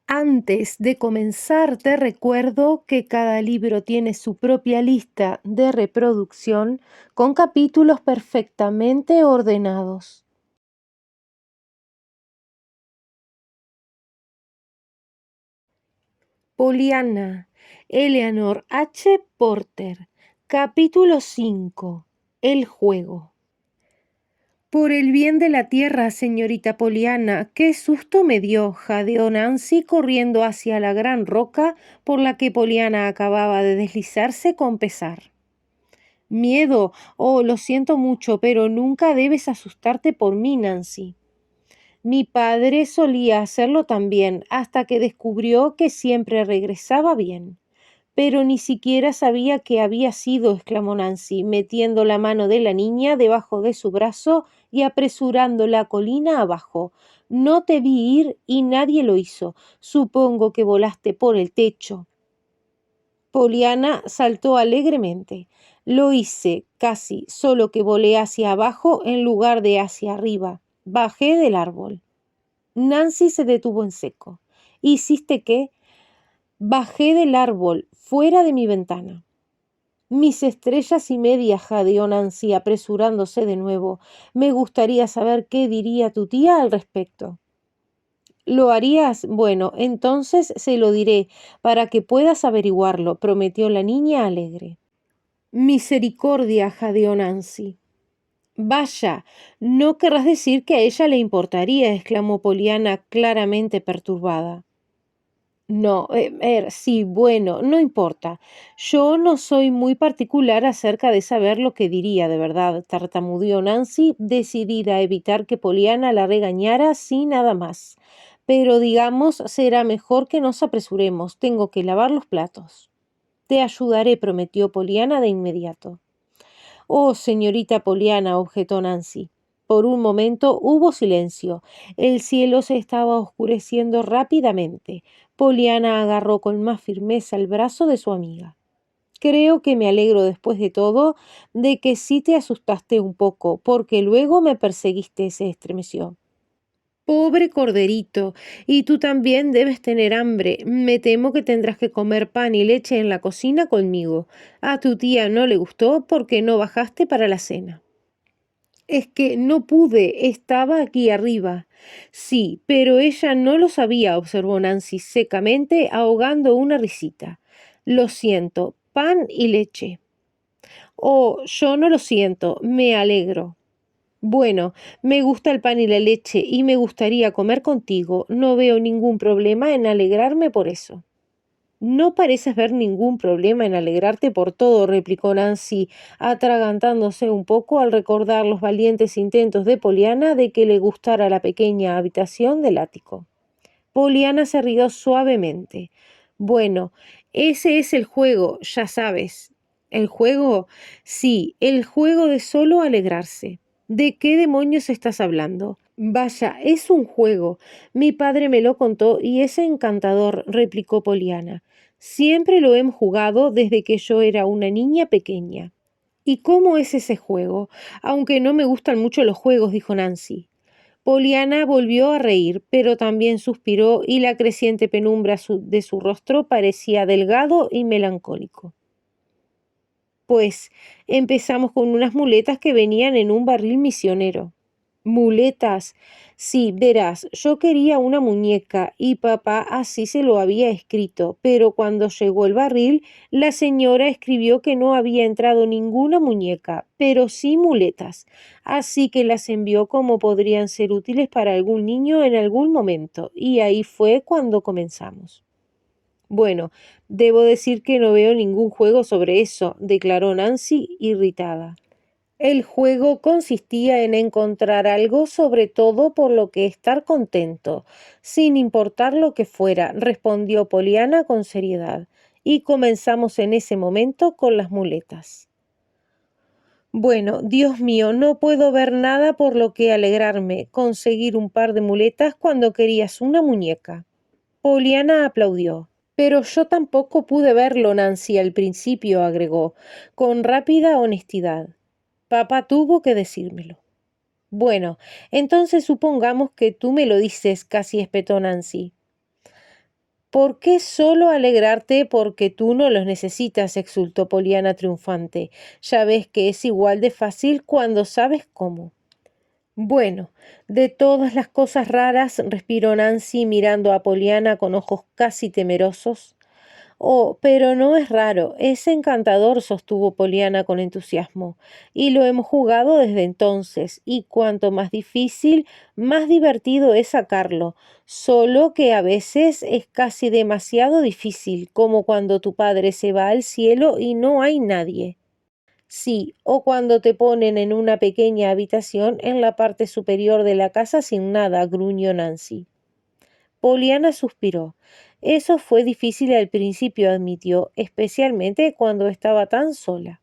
Antes de comenzar, te recuerdo que cada libro tiene su propia lista de reproducción con capítulos perfectamente ordenados. Poliana, Eleanor H. Porter, capítulo 5. El juego. Por el bien de la tierra, señorita Poliana, qué susto me dio, jadeó Nancy corriendo hacia la gran roca por la que Poliana acababa de deslizarse con pesar. Miedo, oh, lo siento mucho, pero nunca debes asustarte por mí, Nancy. Mi padre solía hacerlo también, hasta que descubrió que siempre regresaba bien. Pero ni siquiera sabía que había sido, exclamó Nancy, metiendo la mano de la niña debajo de su brazo y apresurando la colina abajo. No te vi ir y nadie lo hizo. Supongo que volaste por el techo. Poliana saltó alegremente. Lo hice, casi, solo que volé hacia abajo en lugar de hacia arriba. Bajé del árbol. Nancy se detuvo en seco. ¿Hiciste qué? Bajé del árbol, fuera de mi ventana. Mis estrellas y media, jadeó Nancy, apresurándose de nuevo. Me gustaría saber qué diría tu tía al respecto. ¿Lo harías? Bueno, entonces se lo diré, para que puedas averiguarlo, prometió la niña alegre. Misericordia, jadeó Nancy. Vaya, no querrás decir que a ella le importaría, exclamó Poliana, claramente perturbada. No, sí, bueno, no importa. Yo no soy muy particular acerca de saber lo que diría de verdad, tartamudeó Nancy, decidida a evitar que Poliana la regañara sin nada más. Pero digamos, será mejor que nos apresuremos. Tengo que lavar los platos. Te ayudaré, prometió Poliana de inmediato. Oh, señorita Poliana, objetó Nancy. Por un momento hubo silencio. El cielo se estaba oscureciendo rápidamente. Poliana agarró con más firmeza el brazo de su amiga. Creo que me alegro después de todo de que sí te asustaste un poco, porque luego me perseguiste, se estremeció. Pobre corderito, y tú también debes tener hambre. Me temo que tendrás que comer pan y leche en la cocina conmigo. A tu tía no le gustó porque no bajaste para la cena. Es que no pude, estaba aquí arriba. Sí, pero ella no lo sabía, observó Nancy secamente, ahogando una risita. Lo siento, pan y leche. Oh, yo no lo siento, me alegro. Bueno, me gusta el pan y la leche y me gustaría comer contigo. No veo ningún problema en alegrarme por eso. No pareces ver ningún problema en alegrarte por todo, replicó Nancy, atragantándose un poco al recordar los valientes intentos de Poliana de que le gustara la pequeña habitación del ático. Poliana se rió suavemente. Bueno, ese es el juego, ya sabes. ¿El juego? Sí, el juego de solo alegrarse. ¿De qué demonios estás hablando? Vaya, es un juego. Mi padre me lo contó y es encantador, replicó Poliana. Siempre lo hemos jugado desde que yo era una niña pequeña. ¿Y cómo es ese juego? Aunque no me gustan mucho los juegos, dijo Nancy. Poliana volvió a reír, pero también suspiró y la creciente penumbra de su rostro parecía delgado y melancólico. Pues empezamos con unas muletas que venían en un barril misionero. Muletas. Sí, verás, yo quería una muñeca y papá así se lo había escrito, pero cuando llegó el barril, la señora escribió que no había entrado ninguna muñeca, pero sí muletas, así que las envió como podrían ser útiles para algún niño en algún momento, y ahí fue cuando comenzamos. Bueno, debo decir que no veo ningún juego sobre eso, declaró Nancy, irritada. El juego consistía en encontrar algo sobre todo por lo que estar contento, sin importar lo que fuera, respondió Poliana con seriedad, y comenzamos en ese momento con las muletas. Bueno, Dios mío, no puedo ver nada por lo que alegrarme, conseguir un par de muletas cuando querías una muñeca. Poliana aplaudió. Pero yo tampoco pude verlo, Nancy, al principio, agregó, con rápida honestidad. Papá tuvo que decírmelo. Bueno, entonces supongamos que tú me lo dices, casi espetó Nancy. ¿Por qué solo alegrarte porque tú no los necesitas? Exultó Poliana triunfante. Ya ves que es igual de fácil cuando sabes cómo. Bueno, de todas las cosas raras, respiró Nancy mirando a Poliana con ojos casi temerosos. Oh, pero no es raro, es encantador, sostuvo Poliana con entusiasmo, y lo hemos jugado desde entonces, y cuanto más difícil, más divertido es sacarlo, solo que a veces es casi demasiado difícil, como cuando tu padre se va al cielo y no hay nadie. Sí, o cuando te ponen en una pequeña habitación en la parte superior de la casa sin nada, gruñó Nancy. Poliana suspiró. Eso fue difícil al principio, admitió, especialmente cuando estaba tan sola.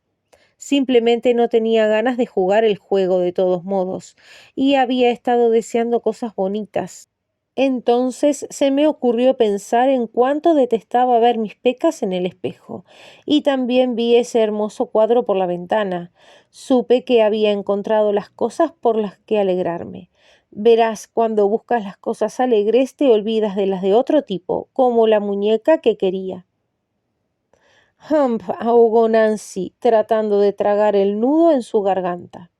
Simplemente no tenía ganas de jugar el juego de todos modos, y había estado deseando cosas bonitas. Entonces se me ocurrió pensar en cuánto detestaba ver mis pecas en el espejo, y también vi ese hermoso cuadro por la ventana. Supe que había encontrado las cosas por las que alegrarme. Verás, cuando buscas las cosas alegres te olvidas de las de otro tipo, como la muñeca que quería. Hump, ahogó Nancy, tratando de tragar el nudo en su garganta.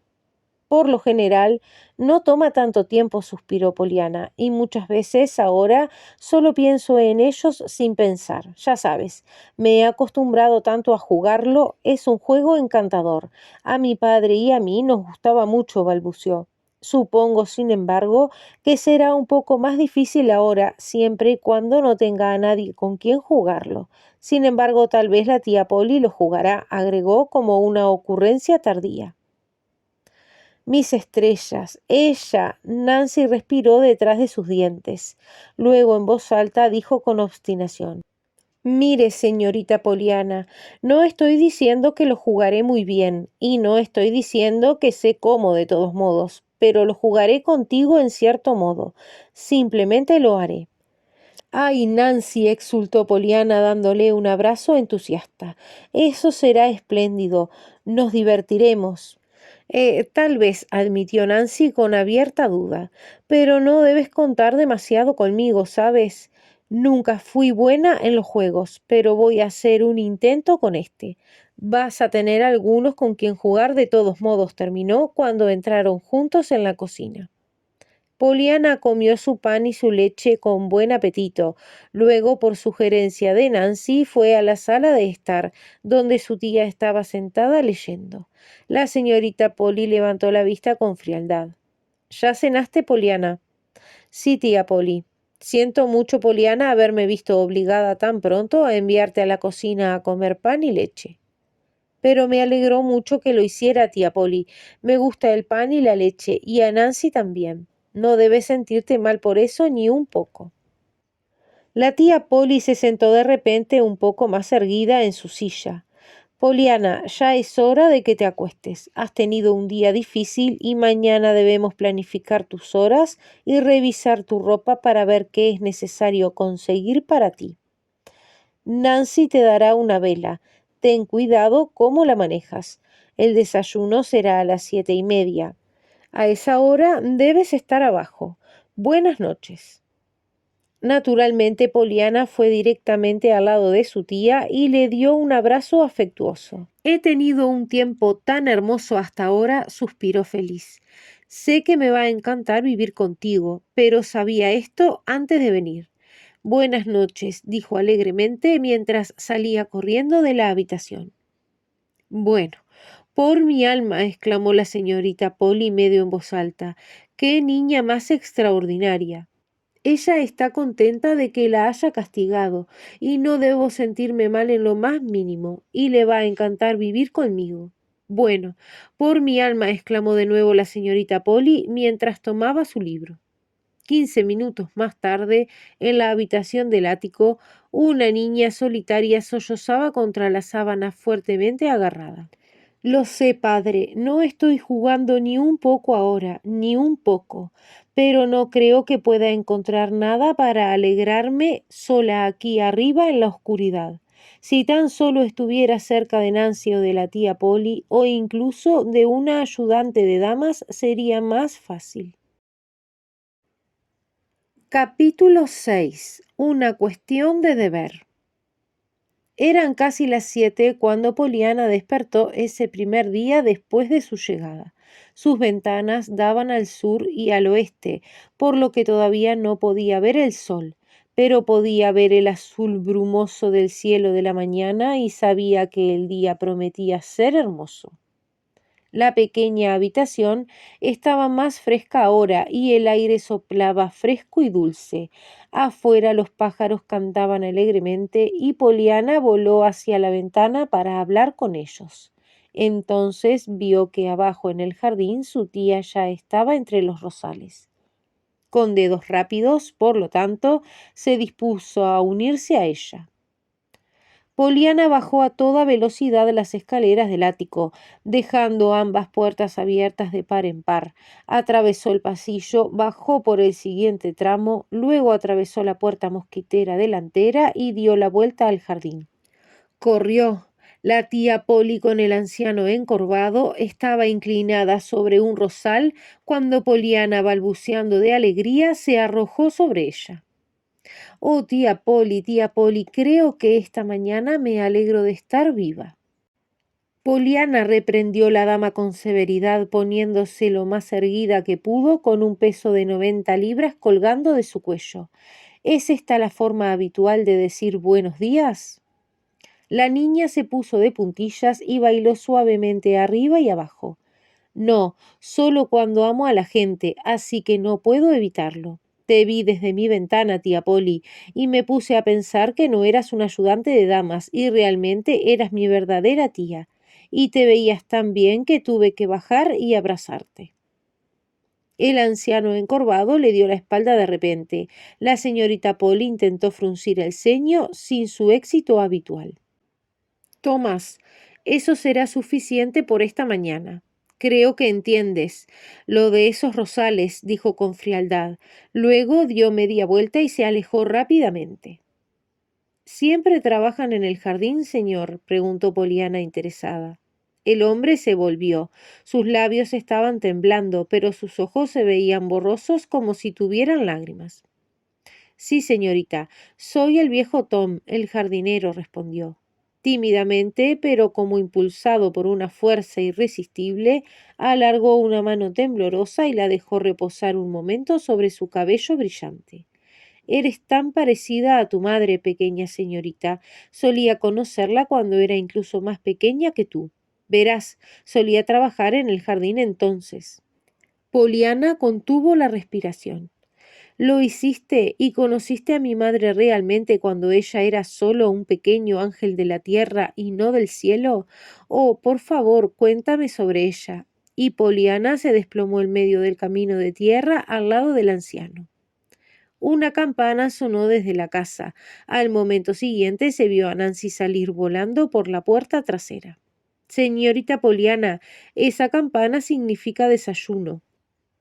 Por lo general, no toma tanto tiempo, suspiró Poliana, y muchas veces ahora solo pienso en ellos sin pensar. Ya sabes, me he acostumbrado tanto a jugarlo, es un juego encantador. A mi padre y a mí nos gustaba mucho, balbuceó. Supongo, sin embargo, que será un poco más difícil ahora, siempre y cuando no tenga a nadie con quien jugarlo. Sin embargo, tal vez la tía Polly lo jugará, agregó como una ocurrencia tardía. Mis estrellas. Ella. Nancy respiró detrás de sus dientes. Luego, en voz alta, dijo con obstinación. Mire, señorita Poliana, no estoy diciendo que lo jugaré muy bien, y no estoy diciendo que sé cómo de todos modos, pero lo jugaré contigo en cierto modo. Simplemente lo haré. Ay, Nancy, exultó Poliana dándole un abrazo entusiasta. Eso será espléndido. Nos divertiremos. Tal vez, admitió Nancy con abierta duda, pero no debes contar demasiado conmigo, ¿sabes? Nunca fui buena en los juegos, pero voy a hacer un intento con este. Vas a tener algunos con quien jugar de todos modos, terminó cuando entraron juntos en la cocina. Poliana comió su pan y su leche con buen apetito. Luego, por sugerencia de Nancy, fue a la sala de estar, donde su tía estaba sentada leyendo. La señorita Polly levantó la vista con frialdad. ¿Ya cenaste, Poliana? Sí, tía Polly. Siento mucho, Poliana, haberme visto obligada tan pronto a enviarte a la cocina a comer pan y leche. Pero me alegró mucho que lo hiciera, tía Polly. Me gusta el pan y la leche, y a Nancy también. No debes sentirte mal por eso ni un poco. La tía Polly se sentó de repente un poco más erguida en su silla. Poliana, ya es hora de que te acuestes. Has tenido un día difícil y mañana debemos planificar tus horas y revisar tu ropa para ver qué es necesario conseguir para ti. Nancy te dará una vela. Ten cuidado cómo la manejas. El desayuno será a las 7:30. A esa hora debes estar abajo. Buenas noches. Naturalmente, Poliana fue directamente al lado de su tía y le dio un abrazo afectuoso. He tenido un tiempo tan hermoso hasta ahora, suspiró feliz. Sé que me va a encantar vivir contigo, pero sabía esto antes de venir. Buenas noches, dijo alegremente mientras salía corriendo de la habitación. Bueno, por mi alma, exclamó la señorita Polly medio en voz alta, qué niña más extraordinaria. Ella está contenta de que la haya castigado, y no debo sentirme mal en lo más mínimo, y le va a encantar vivir conmigo. Bueno, por mi alma, exclamó de nuevo la señorita Polly mientras tomaba su libro. 15 minutos más tarde, en la habitación del ático, una niña solitaria sollozaba contra la sábana fuertemente agarrada. Lo sé, padre, no estoy jugando ni un poco ahora, ni un poco, pero no creo que pueda encontrar nada para alegrarme sola aquí arriba en la oscuridad. Si tan solo estuviera cerca de Nancy o de la tía Polly, o incluso de una ayudante de damas, sería más fácil. Capítulo 6. Una cuestión de deber. Eran casi las 7 cuando Poliana despertó ese primer día después de su llegada. Sus ventanas daban al sur y al oeste, por lo que todavía no podía ver el sol, pero podía ver el azul brumoso del cielo de la mañana y sabía que el día prometía ser hermoso. La pequeña habitación estaba más fresca ahora y el aire soplaba fresco y dulce. Afuera los pájaros cantaban alegremente y Poliana voló hacia la ventana para hablar con ellos. Entonces vio que abajo en el jardín su tía ya estaba entre los rosales. Con dedos rápidos, por lo tanto, se dispuso a unirse a ella. Poliana bajó a toda velocidad las escaleras del ático, dejando ambas puertas abiertas de par en par. Atravesó el pasillo, bajó por el siguiente tramo, luego atravesó la puerta mosquitera delantera y dio la vuelta al jardín. Corrió. La tía Polly, con el anciano encorvado, estaba inclinada sobre un rosal cuando Poliana, balbuceando de alegría, se arrojó sobre ella. Oh, tía Polly, creo que esta mañana me alegro de estar viva. Poliana, reprendió la dama con severidad, poniéndose lo más erguida que pudo, con un peso de 90 libras colgando de su cuello. ¿Es esta la forma habitual de decir buenos días? La niña se puso de puntillas y bailó suavemente arriba y abajo. No, solo cuando amo a la gente, así que no puedo evitarlo. Te vi desde mi ventana, tía Polly, y me puse a pensar que no eras un ayudante de damas y realmente eras mi verdadera tía, y te veías tan bien que tuve que bajar y abrazarte. El anciano encorvado le dio la espalda de repente. La señorita Polly intentó fruncir el ceño sin su éxito habitual. Tomás, eso será suficiente por esta mañana. Creo que entiendes. Lo de esos rosales, dijo con frialdad. Luego dio media vuelta y se alejó rápidamente. ¿Siempre trabajan en el jardín, señor?, preguntó Poliana interesada. El hombre se volvió. Sus labios estaban temblando, pero sus ojos se veían borrosos como si tuvieran lágrimas. Sí, señorita, soy el viejo Tom, el jardinero, respondió. Tímidamente, pero como impulsado por una fuerza irresistible, alargó una mano temblorosa y la dejó reposar un momento sobre su cabello brillante. Eres tan parecida a tu madre, pequeña señorita. Solía conocerla cuando era incluso más pequeña que tú. Verás, solía trabajar en el jardín entonces. Poliana contuvo la respiración. ¿Lo hiciste y conociste a mi madre realmente cuando ella era solo un pequeño ángel de la tierra y no del cielo? Oh, por favor, cuéntame sobre ella. Y Poliana se desplomó en medio del camino de tierra al lado del anciano. Una campana sonó desde la casa. Al momento siguiente se vio a Nancy salir volando por la puerta trasera. Señorita Poliana, esa campana significa desayuno.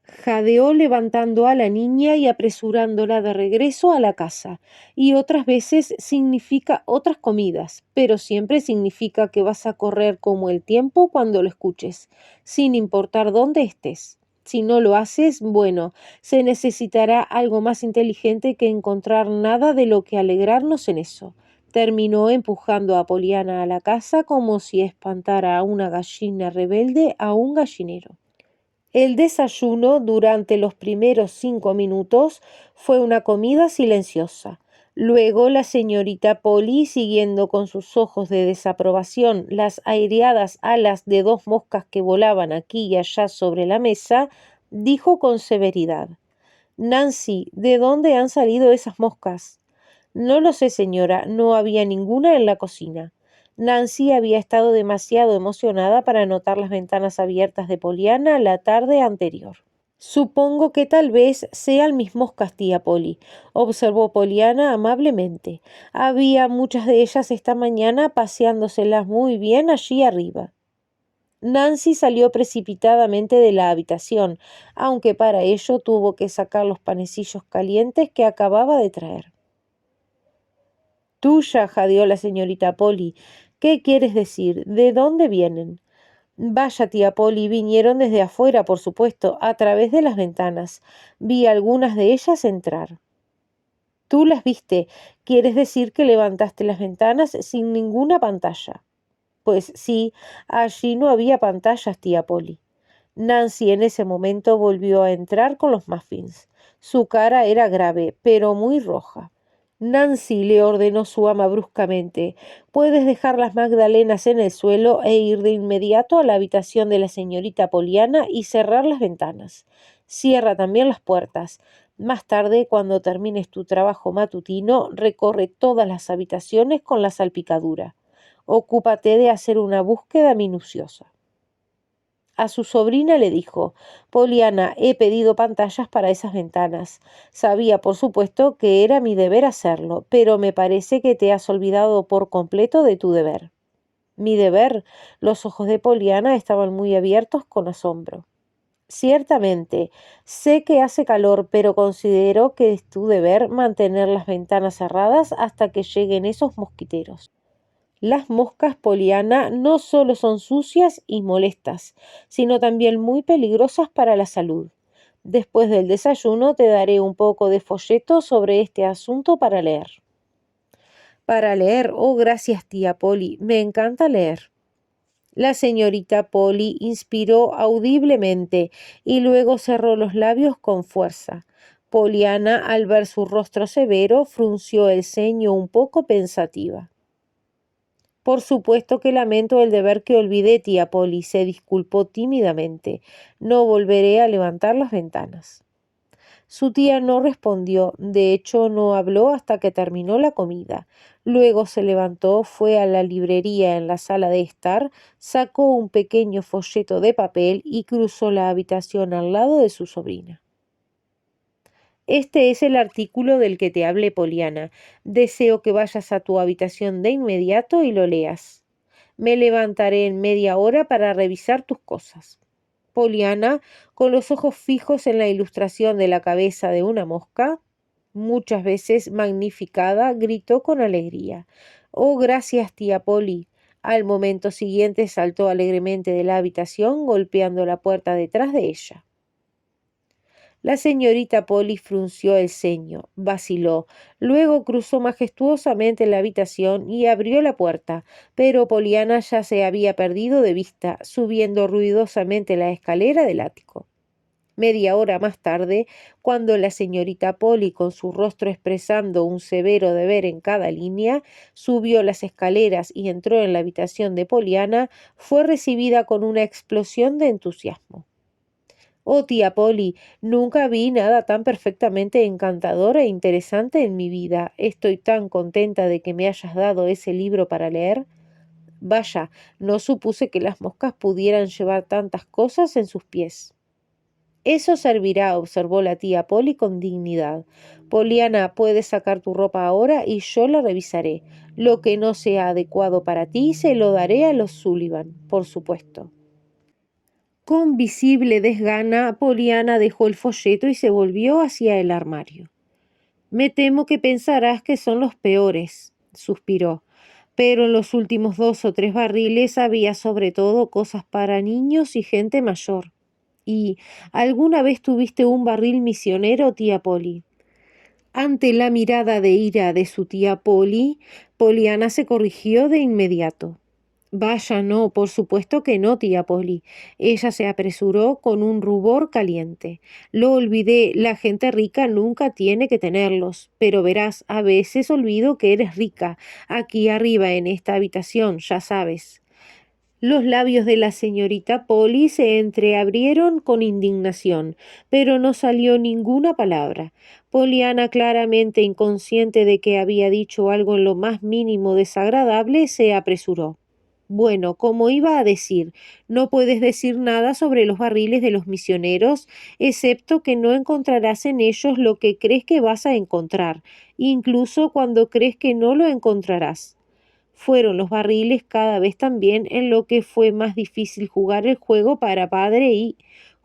Jadeó levantando a la niña y apresurándola de regreso a la casa, y otras veces significa otras comidas, pero siempre significa que vas a correr como el tiempo cuando lo escuches, sin importar dónde estés. Si no lo haces, bueno, se necesitará algo más inteligente que encontrar nada de lo que alegrarnos en eso. Terminó empujando a Poliana a la casa como si espantara a una gallina rebelde a un gallinero. El desayuno durante los primeros 5 minutos fue una comida silenciosa. Luego la señorita Polly, siguiendo con sus ojos de desaprobación las aireadas alas de 2 moscas que volaban aquí y allá sobre la mesa, dijo con severidad: Nancy, ¿de dónde han salido esas moscas? No lo sé, señora, no había ninguna en la cocina. Nancy había estado demasiado emocionada para notar las ventanas abiertas de Poliana la tarde anterior. Supongo que tal vez sean mis moscas, tía Polly, observó Poliana amablemente. Había muchas de ellas esta mañana paseándoselas muy bien allí arriba. Nancy salió precipitadamente de la habitación, aunque para ello tuvo que sacar los panecillos calientes que acababa de traer. Tuya, jadeó la señorita Polly. ¿Qué quieres decir? ¿De dónde vienen? Vaya, tía Polly, vinieron desde afuera, por supuesto, a través de las ventanas. Vi algunas de ellas entrar. Tú las viste. ¿Quieres decir que levantaste las ventanas sin ninguna pantalla? Pues sí, allí no había pantallas, tía Polly. Nancy en ese momento volvió a entrar con los muffins. Su cara era grave, pero muy roja. Nancy, le ordenó su ama bruscamente, puedes dejar las magdalenas en el suelo e ir de inmediato a la habitación de la señorita Poliana y cerrar las ventanas. Cierra también las puertas. Más tarde, cuando termines tu trabajo matutino, recorre todas las habitaciones con la salpicadura. Ocúpate de hacer una búsqueda minuciosa. A su sobrina le dijo, Poliana, he pedido pantallas para esas ventanas. Sabía, por supuesto, que era mi deber hacerlo, pero me parece que te has olvidado por completo de tu deber. Mi deber. Los ojos de Poliana estaban muy abiertos con asombro. Ciertamente, sé que hace calor, pero considero que es tu deber mantener las ventanas cerradas hasta que lleguen esos mosquiteros. Las moscas, Poliana, no solo son sucias y molestas, sino también muy peligrosas para la salud. Después del desayuno te daré un poco de folleto sobre este asunto para leer. Para leer, oh gracias tía Polly, me encanta leer. La señorita Polly inspiró audiblemente y luego cerró los labios con fuerza. Poliana, al ver su rostro severo, frunció el ceño un poco pensativa. Por supuesto que lamento el deber que olvidé, tía Polly, se disculpó tímidamente. No volveré a levantar las ventanas. Su tía no respondió, de hecho no habló hasta que terminó la comida. Luego se levantó, fue a la librería en la sala de estar, sacó un pequeño folleto de papel y cruzó la habitación al lado de su sobrina. Este es el artículo del que te hablé, Poliana. Deseo que vayas a tu habitación de inmediato y lo leas. Me levantaré en media hora para revisar tus cosas. Poliana, con los ojos fijos en la ilustración de la cabeza de una mosca, muchas veces magnificada, gritó con alegría. Oh, gracias, tía Polly. Al momento siguiente saltó alegremente de la habitación, golpeando la puerta detrás de ella. La señorita Polly frunció el ceño, vaciló, luego cruzó majestuosamente la habitación y abrió la puerta, pero Poliana ya se había perdido de vista, subiendo ruidosamente la escalera del ático. Media hora más tarde, cuando la señorita Polly, con su rostro expresando un severo deber en cada línea, subió las escaleras y entró en la habitación de Poliana, fue recibida con una explosión de entusiasmo. Oh, tía Polly, nunca vi nada tan perfectamente encantador e interesante en mi vida. Estoy tan contenta de que me hayas dado ese libro para leer. Vaya, no supuse que las moscas pudieran llevar tantas cosas en sus pies. Eso servirá, observó la tía Polly con dignidad. Poliana, puedes sacar tu ropa ahora y yo la revisaré. Lo que no sea adecuado para ti se lo daré a los Sullivan, por supuesto. Con visible desgana, Poliana dejó el folleto y se volvió hacia el armario. Me temo que pensarás que son los peores, suspiró, pero en los últimos 2 o 3 barriles había sobre todo cosas para niños y gente mayor. ¿Y alguna vez tuviste un barril misionero, tía Polly? Ante la mirada de ira de su tía Polly, Poliana se corrigió de inmediato. Vaya, no, por supuesto que no, tía Polly. Ella se apresuró con un rubor caliente. Lo olvidé, la gente rica nunca tiene que tenerlos. Pero verás, a veces olvido que eres rica. Aquí arriba en esta habitación, ya sabes. Los labios de la señorita Polly se entreabrieron con indignación, pero no salió ninguna palabra. Poliana, claramente inconsciente de que había dicho algo en lo más mínimo desagradable, se apresuró. Bueno, como iba a decir, no puedes decir nada sobre los barriles de los misioneros, excepto que no encontrarás en ellos lo que crees que vas a encontrar, incluso cuando crees que no lo encontrarás. Fueron los barriles cada vez también en lo que fue más difícil jugar el juego para padre y,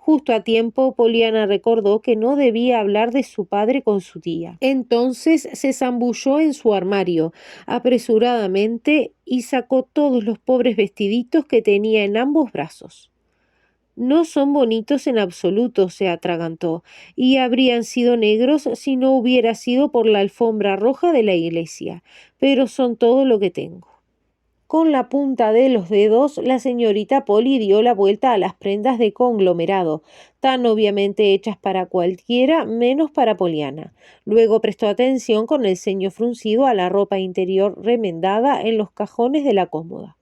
justo a tiempo, Poliana recordó que no debía hablar de su padre con su tía. Entonces se zambulló en su armario apresuradamente y sacó todos los pobres vestiditos que tenía en ambos brazos. No son bonitos en absoluto, se atragantó, y habrían sido negros si no hubiera sido por la alfombra roja de la iglesia, pero son todo lo que tengo. Con la punta de los dedos, la señorita Polly dio la vuelta a las prendas de conglomerado, tan obviamente hechas para cualquiera, menos para Poliana. Luego prestó atención con el ceño fruncido a la ropa interior remendada en los cajones de la cómoda.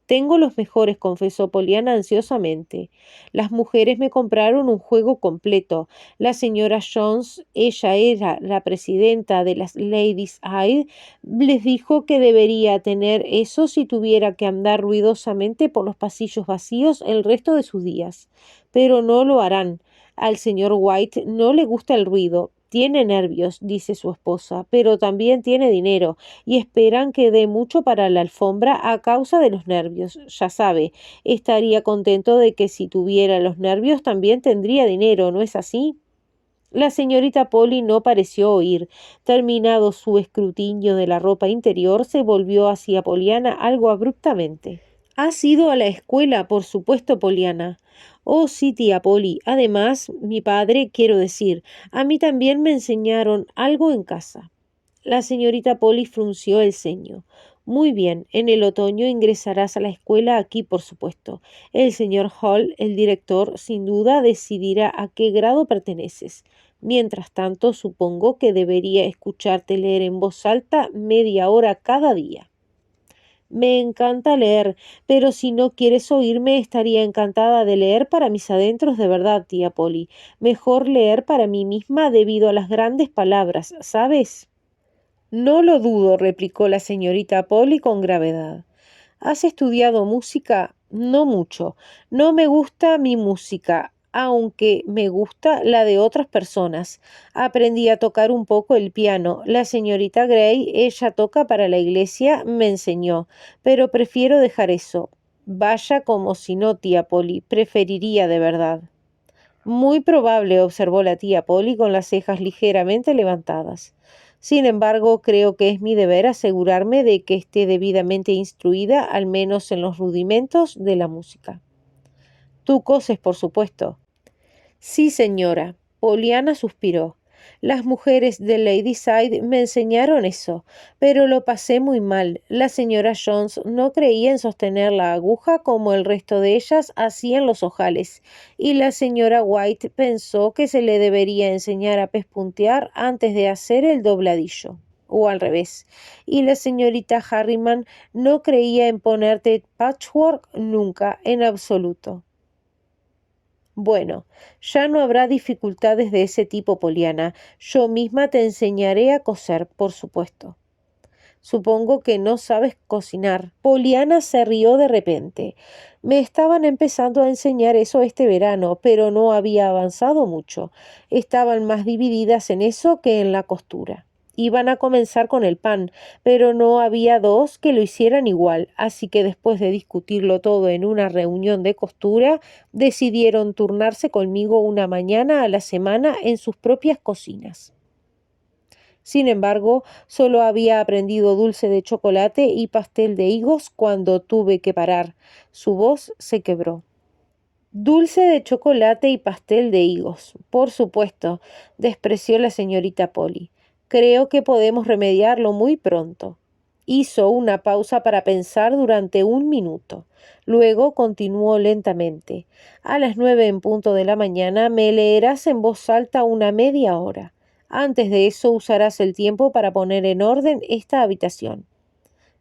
Tengo los mejores, confesó Poliana ansiosamente. Las mujeres me compraron un juego completo. La señora Jones, ella era la presidenta de las Ladies' Aid, les dijo que debería tener eso si tuviera que andar ruidosamente por los pasillos vacíos el resto de sus días. Pero no lo harán. Al señor White no le gusta el ruido. Tiene nervios, dice su esposa, pero también tiene dinero y esperan que dé mucho para la alfombra a causa de los nervios. Ya sabe, estaría contento de que si tuviera los nervios también tendría dinero, ¿no es así? La señorita Polly no pareció oír. Terminado su escrutinio de la ropa interior, se volvió hacia Poliana algo abruptamente. ¿Has ido a la escuela, por supuesto, Poliana? Oh, sí, tía Polly. Además, mi padre, quiero decir, a mí también me enseñaron algo en casa. La señorita Polly frunció el ceño. Muy bien, en el otoño ingresarás a la escuela aquí, por supuesto. El señor Hall, el director, sin duda decidirá a qué grado perteneces. Mientras tanto, supongo que debería escucharte leer en voz alta media hora cada día. Me encanta leer, pero si no quieres oírme, estaría encantada de leer para mis adentros de verdad, tía Polly. Mejor leer para mí misma debido a las grandes palabras, ¿sabes? No lo dudo, replicó la señorita Polly con gravedad. ¿Has estudiado música? No mucho. No me gusta mi música, aunque me gusta la de otras personas. Aprendí a tocar un poco el piano. La señorita Gray, ella toca para la iglesia, me enseñó, pero prefiero dejar eso. Vaya como si no, tía Polly, preferiría de verdad. Muy probable, observó la tía Polly con las cejas ligeramente levantadas. Sin embargo, creo que es mi deber asegurarme de que esté debidamente instruida, al menos en los rudimentos de la música. Tú coses, por supuesto. Sí, señora. Poliana suspiró. Las mujeres de Ladyside me enseñaron eso, pero lo pasé muy mal. La señora Jones no creía en sostener la aguja como el resto de ellas hacían los ojales, y la señora White pensó que se le debería enseñar a pespuntear antes de hacer el dobladillo, o al revés. Y la señorita Harriman no creía en ponerte patchwork nunca, en absoluto. Bueno, ya no habrá dificultades de ese tipo, Poliana. Yo misma te enseñaré a coser, por supuesto. Supongo que no sabes cocinar. Poliana se rió de repente. Me estaban empezando a enseñar eso este verano, pero no había avanzado mucho. Estaban más divididas en eso que en la costura. Iban a comenzar con el pan, pero no había dos que lo hicieran igual, así que después de discutirlo todo en una reunión de costura, decidieron turnarse conmigo una mañana a la semana en sus propias cocinas. Sin embargo, solo había aprendido dulce de chocolate y pastel de higos cuando tuve que parar. Su voz se quebró. Dulce de chocolate y pastel de higos. Por supuesto, despreció la señorita Polly. Creo que podemos remediarlo muy pronto. Hizo una pausa para pensar durante un minuto. Luego continuó lentamente. A las 9 en punto de la mañana me leerás en voz alta una media hora. Antes de eso usarás el tiempo para poner en orden esta habitación.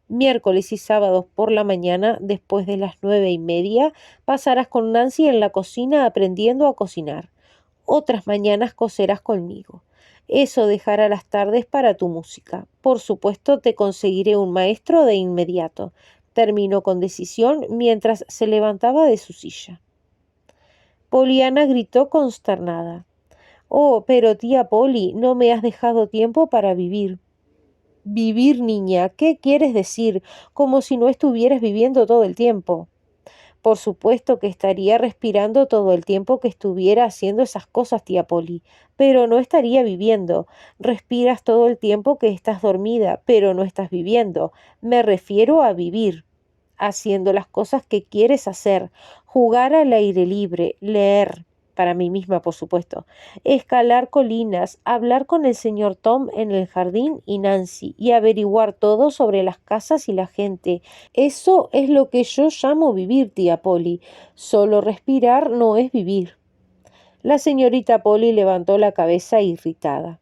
Miércoles y sábados por la mañana, después de las 9:30, pasarás con Nancy en la cocina aprendiendo a cocinar. Otras mañanas coserás conmigo. Eso dejará las tardes para tu música. Por supuesto, te conseguiré un maestro de inmediato. Terminó con decisión mientras se levantaba de su silla. Poliana gritó consternada. Oh, pero tía Polly, no me has dejado tiempo para vivir. Vivir, niña, ¿qué quieres decir? Como si no estuvieras viviendo todo el tiempo. Por supuesto que estaría respirando todo el tiempo que estuviera haciendo esas cosas, tía Polly, pero no estaría viviendo. Respiras todo el tiempo que estás dormida, pero no estás viviendo. Me refiero a vivir, haciendo las cosas que quieres hacer, jugar al aire libre, leer, para mí misma por supuesto, escalar colinas, hablar con el señor Tom en el jardín y Nancy, y averiguar todo sobre las casas y la gente. Eso es lo que yo llamo vivir, tía Polly. Solo respirar no es vivir. La señorita Polly levantó la cabeza irritada.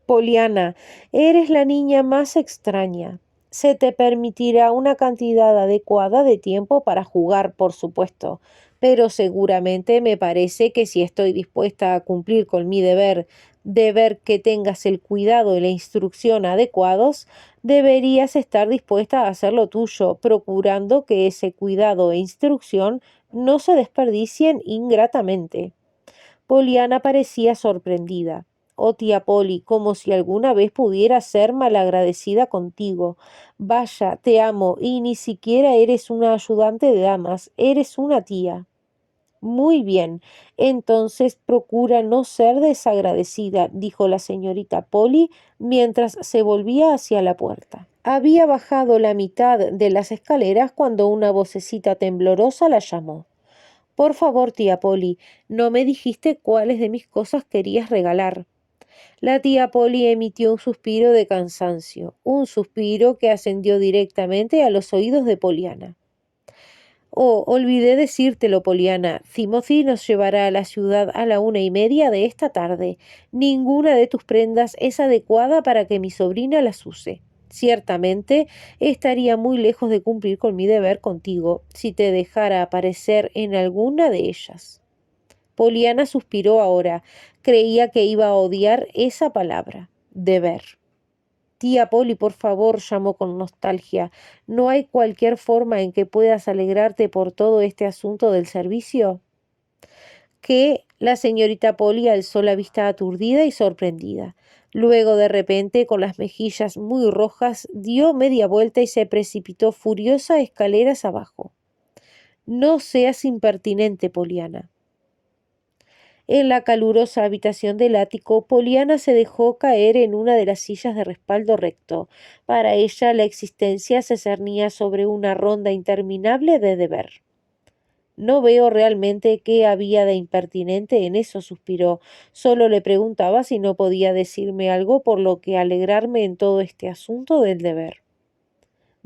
Poliana, eres la niña más extraña. Se te permitirá una cantidad adecuada de tiempo para jugar, por supuesto, pero seguramente me parece que si estoy dispuesta a cumplir con mi deber de ver que tengas el cuidado y la instrucción adecuados, deberías estar dispuesta a hacer lo tuyo, procurando que ese cuidado e instrucción no se desperdicien ingratamente. Poliana parecía sorprendida. Oh, tía Polly, como si alguna vez pudiera ser malagradecida contigo. Vaya, te amo, y ni siquiera eres una ayudante de damas, eres una tía. Muy bien, entonces procura no ser desagradecida, dijo la señorita Polly mientras se volvía hacia la puerta. Había bajado la mitad de las escaleras cuando una vocecita temblorosa la llamó. Por favor, tía Polly, no me dijiste cuáles de mis cosas querías regalar. La tía Polly emitió un suspiro de cansancio, un suspiro que ascendió directamente a los oídos de Poliana. Oh, olvidé decírtelo, Poliana. Timothy nos llevará a la ciudad a la 1:30 de esta tarde. Ninguna de tus prendas es adecuada para que mi sobrina las use. Ciertamente estaría muy lejos de cumplir con mi deber contigo si te dejara aparecer en alguna de ellas. Poliana suspiró ahora. Creía que iba a odiar esa palabra, deber. Tía Polly, por favor, llamó con nostalgia, ¿no hay cualquier forma en que puedas alegrarte por todo este asunto del servicio? Que la señorita Polly alzó la vista aturdida y sorprendida. Luego, de repente, con las mejillas muy rojas, dio media vuelta y se precipitó furiosa escaleras abajo. No seas impertinente, Poliana. En la calurosa habitación del ático, Poliana se dejó caer en una de las sillas de respaldo recto. Para ella la existencia se cernía sobre una ronda interminable de deber. No veo realmente qué había de impertinente en eso, suspiró. Solo le preguntaba si no podía decirme algo por lo que alegrarme en todo este asunto del deber.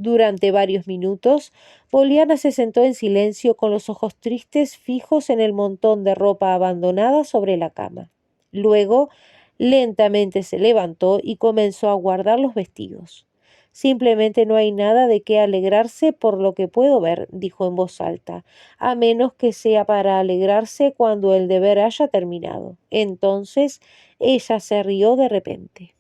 Durante varios minutos, Poliana se sentó en silencio con los ojos tristes fijos en el montón de ropa abandonada sobre la cama. Luego, lentamente se levantó y comenzó a guardar los vestidos. Simplemente no hay nada de qué alegrarse por lo que puedo ver, dijo en voz alta, a menos que sea para alegrarse cuando el deber haya terminado. Entonces ella se rió de repente.